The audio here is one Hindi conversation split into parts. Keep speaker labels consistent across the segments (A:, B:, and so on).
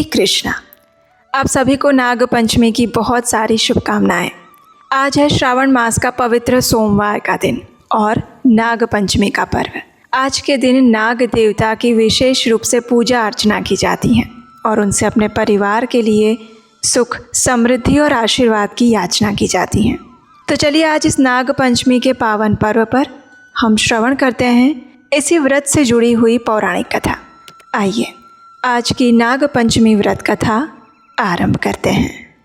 A: कृष्णा। आप सभी को नाग पंचमी की बहुत सारी शुभकामनाएं। आज है श्रावण मास का पवित्र सोमवार का दिन और नाग पंचमी का पर्व। आज के दिन नाग देवता की विशेष रूप से पूजा अर्चना की जाती है और उनसे अपने परिवार के लिए सुख, समृद्धि और आशीर्वाद की याचना की जाती है। तो चलिए आज इस नाग पंचमी के पावन पर्व पर हम श्रवण करते हैं इसी व्रत से जुड़ी हुई पौराणिक कथा। आइए आज की नाग पंचमी व्रत कथा आरंभ करते हैं।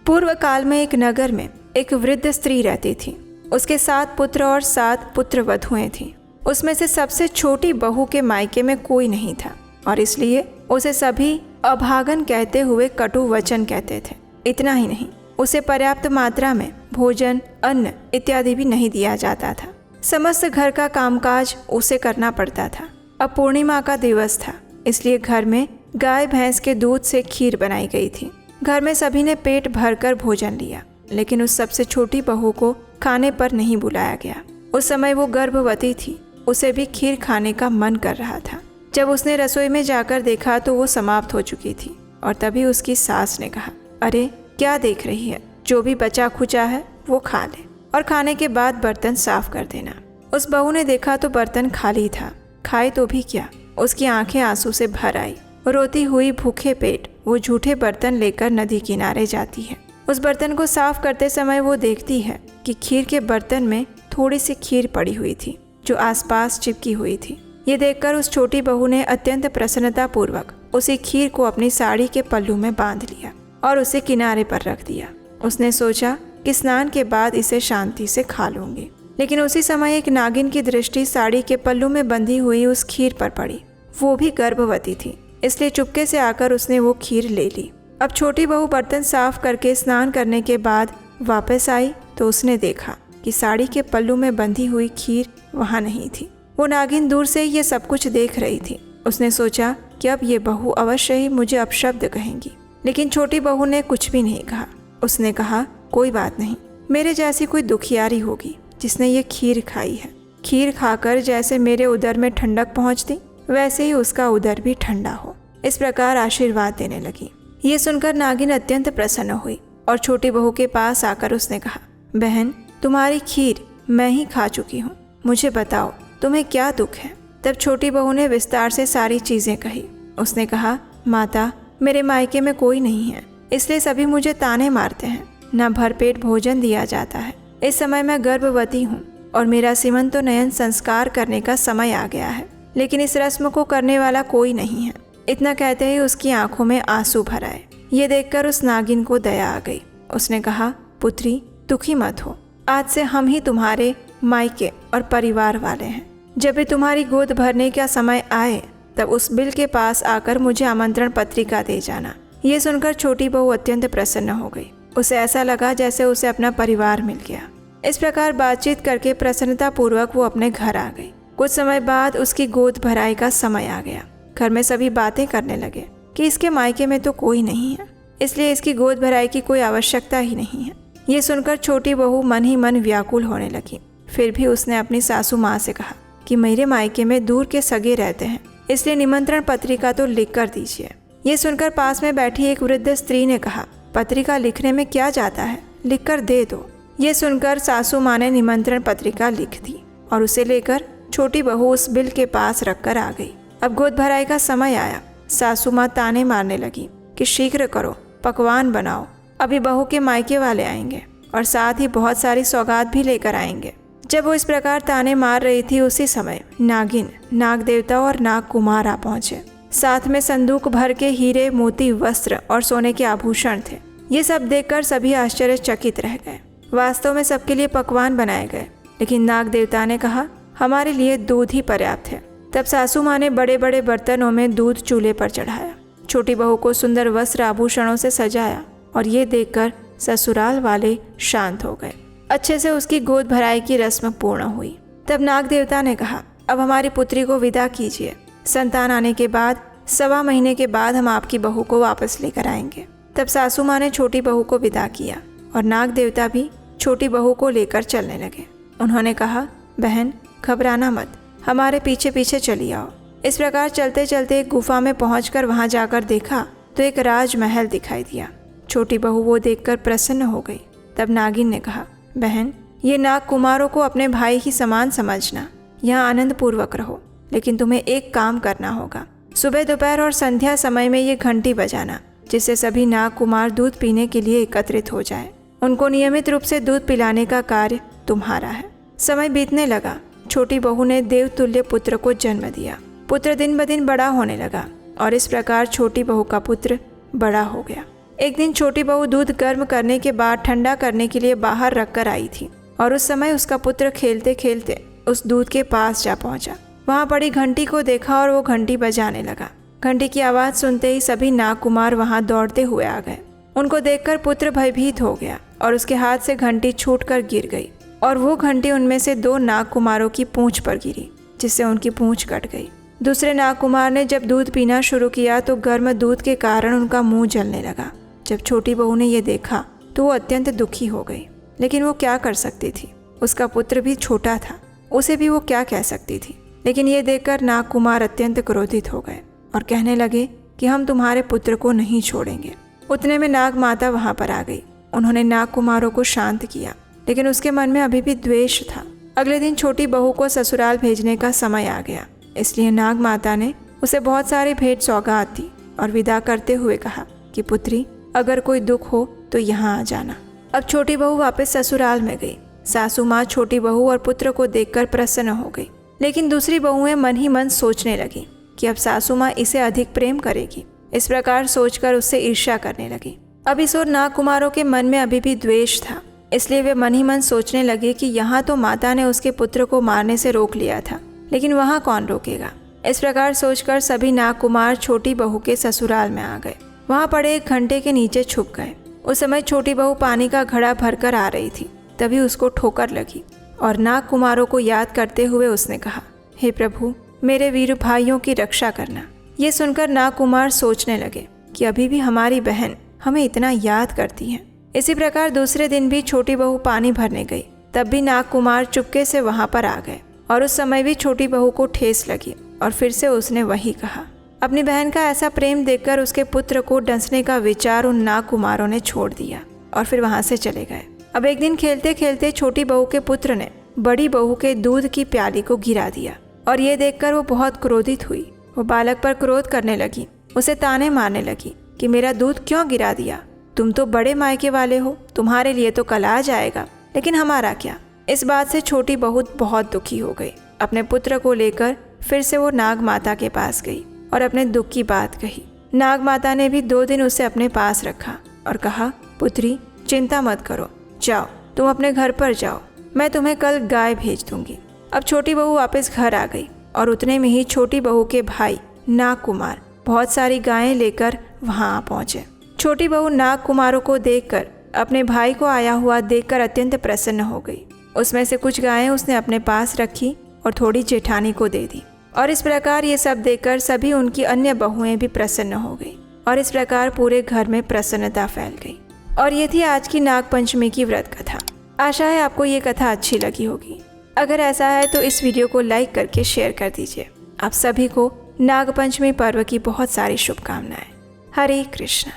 A: पूर्व काल में एक नगर में एक वृद्ध स्त्री रहती थी। उसके 7 पुत्र और 7 पुत्र वधुएं थीं। उसमें से सबसे छोटी बहू के मायके में कोई नहीं था और इसलिए उसे सभी अभागन कहते हुए कटु वचन कहते थे। इतना ही नहीं, उसे पर्याप्त मात्रा में भोजन, अन्न इत्यादि भी नहीं दिया जाता था। समस्त घर का कामकाज उसे करना पड़ता था। अब पूर्णिमा का दिवस था, इसलिए घर में गाय भैंस के दूध से खीर बनाई गई थी। घर में सभी ने पेट भरकर भोजन लिया, लेकिन उस सबसे छोटी बहू को खाने पर नहीं बुलाया गया। उस समय वो गर्भवती थी, उसे भी खीर खाने का मन कर रहा था। जब उसने रसोई में जाकर देखा तो वो समाप्त हो चुकी थी और तभी उसकी सास ने कहा, अरे क्या देख रही है, जो भी बचा खुचा है वो खा ले और खाने के बाद बर्तन साफ कर देना। उस बहू ने देखा तो बर्तन खाली था। खाए तो भी क्या, उसकी आंखें आंसू से भर आई। रोती हुई भूखे पेट वो झूठे बर्तन लेकर नदी किनारे जाती है। उस बर्तन को साफ करते समय वो देखती है कि खीर के बर्तन में थोड़ी सी खीर पड़ी हुई थी जो आसपास चिपकी हुई थी। ये देखकर उस छोटी बहू ने अत्यंत प्रसन्नता पूर्वक उसी खीर को अपनी साड़ी के पल्लू में बांध लिया और उसे किनारे पर रख दिया। उसने सोचा कि स्नान के बाद इसे शांति से खा लूंगी, लेकिन उसी समय एक नागिन की दृष्टि साड़ी के पल्लू में बंधी हुई उस खीर पर पड़ी। वो भी गर्भवती थी, इसलिए चुपके से आकर उसने वो खीर ले ली। अब छोटी बहू बर्तन साफ करके स्नान करने के बाद वापस आई तो उसने देखा कि साड़ी के पल्लू में बंधी हुई खीर वहाँ नहीं थी। वो नागिन दूर से ये सब कुछ देख रही थी। उसने सोचा कि अब ये बहू अवश्य ही मुझे अपशब्द कहेंगी, लेकिन छोटी बहू ने कुछ भी नहीं कहा। उसने कहा, कोई बात नहीं, मेरे जैसी कोई दुखियारी होगी जिसने ये खीर खाई है। खीर खाकर जैसे मेरे उदर में ठंडक पहुंचती, वैसे ही उसका उदर भी ठंडा हो। इस प्रकार आशीर्वाद देने लगी। ये सुनकर नागिन अत्यंत प्रसन्न हुई और छोटी बहू के पास आकर उसने कहा, बहन, तुम्हारी खीर मैं ही खा चुकी हूँ, मुझे बताओ तुम्हें क्या दुख है। तब छोटी बहू ने विस्तार से सारी चीजें कही। उसने कहा, माता, मेरे मायके में कोई नहीं है, इसलिए सभी मुझे ताने मारते हैं। न भरपेट भोजन दिया जाता है। इस समय मैं गर्भवती हूँ और मेरा सीमंतोन्नयन संस्कार करने का समय आ गया है, लेकिन इस रस्म को करने वाला कोई नहीं है। इतना कहते ही उसकी आंखों में आंसू भर आए। ये देखकर उस नागिन को दया आ गई। उसने कहा, पुत्री, दुखी मत हो, आज से हम ही तुम्हारे मायके और परिवार वाले हैं। जब भी तुम्हारी गोद भरने का समय आए तब उस बिल के पास आकर मुझे आमंत्रण पत्रिका दे जाना। ये सुनकर छोटी बहू अत्यंत प्रसन्न हो गई। उसे ऐसा लगा जैसे उसे अपना परिवार मिल गया। इस प्रकार बातचीत करके प्रसन्नता पूर्वक वो अपने घर आ गई। कुछ समय बाद उसकी गोद भराई का समय आ गया। घर में सभी बातें करने लगे कि इसके मायके में तो कोई नहीं है, इसलिए इसकी गोद भराई की कोई आवश्यकता ही नहीं है। ये सुनकर छोटी बहू मन ही मन व्याकुल होने लगी। फिर भी उसने अपनी सासू माँ से कहा कि मेरे मायके में दूर के सगे रहते हैं, इसलिए निमंत्रण पत्रिका तो लिख कर दीजिए। ये सुनकर पास में बैठी एक वृद्ध स्त्री ने कहा, पत्रिका लिखने में क्या जाता है, लिख कर दे दो। ये सुनकर सासू माँ ने निमंत्रण पत्रिका लिख दी और उसे लेकर छोटी बहू उस बिल के पास रखकर आ गई। अब गोद भराई का समय आया। सासू माँ ताने मारने लगी कि शीघ्र करो, पकवान बनाओ, अभी बहू के मायके वाले आएंगे और साथ ही बहुत सारी सौगात भी लेकर आएंगे। जब वो इस प्रकार ताने मार रही थी, उसी समय नागिन, नाग देवता और नाग कुमार आ पहुंचे। साथ में संदूक भर के हीरे, मोती, वस्त्र और सोने के आभूषण थे। ये सब देखकर सभी आश्चर्यचकित रह गए। वास्तव में सबके लिए पकवान बनाए गए, लेकिन नाग देवता ने कहा, हमारे लिए दूध ही पर्याप्त है। तब सासू माँ ने बड़े बड़े बर्तनों में दूध चूल्हे पर चढ़ाया। छोटी बहू को सुंदर वस्त्र आभूषणों से सजाया और ये देखकर ससुराल वाले शांत हो गए। अच्छे से उसकी गोद भराई की रस्म पूर्ण हुई। तब नाग देवता ने कहा, अब हमारी पुत्री को विदा कीजिए। संतान आने के बाद 1.25 महीने के बाद हम आपकी बहू को वापस लेकर आएंगे। तब सासू माँ ने छोटी बहू को विदा किया और नाग देवता भी छोटी बहू को लेकर चलने लगे। उन्होंने कहा, बहन, घबराना मत, हमारे पीछे पीछे चली आओ। इस प्रकार चलते चलते एक गुफा में पहुंचकर वहां जाकर देखा तो एक राजमहल दिखाई दिया। छोटी बहू वो देखकर प्रसन्न हो गई। तब नागिन ने कहा, बहन, ये नाग कुमारों को अपने भाई ही समान समझना, यहाँ आनंद पूर्वक रहो, लेकिन तुम्हें एक काम करना होगा। सुबह, दोपहर और संध्या समय में ये घंटी बजाना, जिससे सभी नाग कुमार दूध पीने के लिए एकत्रित हो जाए। उनको नियमित रूप से दूध पिलाने का कार्य तुम्हारा है। समय बीतने लगा। छोटी बहू ने देवतुल्य पुत्र को जन्म दिया। पुत्र दिन ब दिन बड़ा होने लगा और इस प्रकार छोटी बहू का पुत्र बड़ा हो गया। एक दिन छोटी बहू दूध गर्म करने के बाद ठंडा करने के लिए बाहर रखकर आई थी और उस समय उसका पुत्र खेलते खेलते उस दूध के पास जा पहुंचा। वहां पड़ी घंटी को देखा और वो घंटी बजाने लगा। घंटी की आवाज़ सुनते ही सभी नाग कुमार वहां दौड़ते हुए आ गए। उनको देखकर पुत्र भयभीत हो गया और उसके हाथ से घंटी छूटकर गिर गई और वो घंटी उनमें से 2 नाग कुमारों की पूंछ पर गिरी, जिससे उनकी पूंछ कट गई। दूसरे नाग कुमार ने जब दूध पीना शुरू किया तो गर्म दूध के कारण उनका मुंह जलने लगा। जब छोटी बहू ने यह देखा तो वो अत्यंत दुखी हो गई, लेकिन वो क्या कर सकती थी। उसका पुत्र भी छोटा था, उसे भी वो क्या कह सकती थी। लेकिन ये देखकर नाग कुमार अत्यंत क्रोधित हो गए और कहने लगे कि हम तुम्हारे पुत्र को नहीं छोड़ेंगे। उतने में नाग माता वहां पर आ गई। उन्होंने नाग कुमारों को शांत किया, लेकिन उसके मन में अभी भी द्वेष था। अगले दिन छोटी बहू को ससुराल भेजने का समय आ गया, इसलिए नाग माता ने उसे बहुत सारी भेंट सौगात दी और विदा करते हुए कहा कि पुत्री, अगर कोई दुख हो तो यहाँ आ जाना। अब छोटी बहू वापस ससुराल में गई। सासू माँ छोटी बहू और पुत्र को देखकर प्रसन्न हो गई, लेकिन दूसरी बहुएं मन ही मन सोचने लगी कि अब सासू माँ इसे अधिक प्रेम करेगी। इस प्रकार सोचकर उससे ईर्ष्या करने लगी। अब इस ओर नाग कुमारों के मन में अभी भी द्वेष था, इसलिए वे मन ही मन सोचने लगे कि यहाँ तो माता ने उसके पुत्र को मारने से रोक लिया था, लेकिन वहाँ कौन रोकेगा। इस प्रकार सोचकर सभी नाग कुमार छोटी बहू के ससुराल में आ गए। वहाँ पड़े एक घंटे के नीचे छुप गए। उस समय छोटी बहू पानी का घड़ा भरकर आ रही थी, तभी उसको ठोकर लगी और नाग कुमारों को याद करते हुए उसने कहा, हे प्रभु, मेरे वीर भाइयों की रक्षा करना। ये सुनकर नाग कुमार सोचने लगे कि अभी भी हमारी बहन हमें इतना याद करती है। इसी प्रकार दूसरे दिन भी छोटी बहू पानी भरने गई। तब भी नाग कुमार चुपके से वहां पर आ गए और उस समय भी छोटी बहू को ठेस लगी और फिर से उसने वही कहा। अपनी बहन का ऐसा प्रेम देखकर उसके पुत्र को डंसने का विचार उन नाग कुमारों ने छोड़ दिया और फिर वहां से चले गए। अब एक दिन खेलते खेलते छोटी बहू के पुत्र ने बड़ी बहू के दूध की प्याली को गिरा दिया और ये देखकर वो बहुत क्रोधित हुई। वो बालक पर क्रोध करने लगी, उसे ताने मारने लगी कि मेरा दूध क्यों गिरा दिया, तुम तो बड़े मायके वाले हो, तुम्हारे लिए तो कल आ जाएगा, लेकिन हमारा क्या। इस बात से छोटी बहू बहुत दुखी हो गई। अपने पुत्र को लेकर फिर से वो नाग माता के पास गई और अपने दुख की बात कही। नाग माता ने भी 2 दिन उसे अपने पास रखा और कहा, पुत्री, चिंता मत करो, जाओ तुम अपने घर पर जाओ, मैं तुम्हें कल गाय भेज दूंगी। अब छोटी बहू वापस घर आ गई और उतने में ही छोटी बहू के भाई नाग कुमार बहुत सारी गायें लेकर वहां आ पहुंचे। छोटी बहू नाग कुमारों को देखकर अपने भाई को आया हुआ देखकर अत्यंत प्रसन्न हो गई। उसमें से कुछ गायें उसने अपने पास रखी और थोड़ी जेठानी को दे दी और इस प्रकार ये सब देखकर सभी उनकी अन्य बहुएं भी प्रसन्न हो गई और इस प्रकार पूरे घर में प्रसन्नता फैल गई। और ये थी आज की नाग पंचमी की व्रत कथा। आशा है आपको ये कथा अच्छी लगी होगी। अगर ऐसा है तो इस वीडियो को लाइक करके शेयर कर दीजिए। आप सभी को नाग पंचमी पर्व की बहुत सारी शुभकामनाएं। हरे कृष्णा।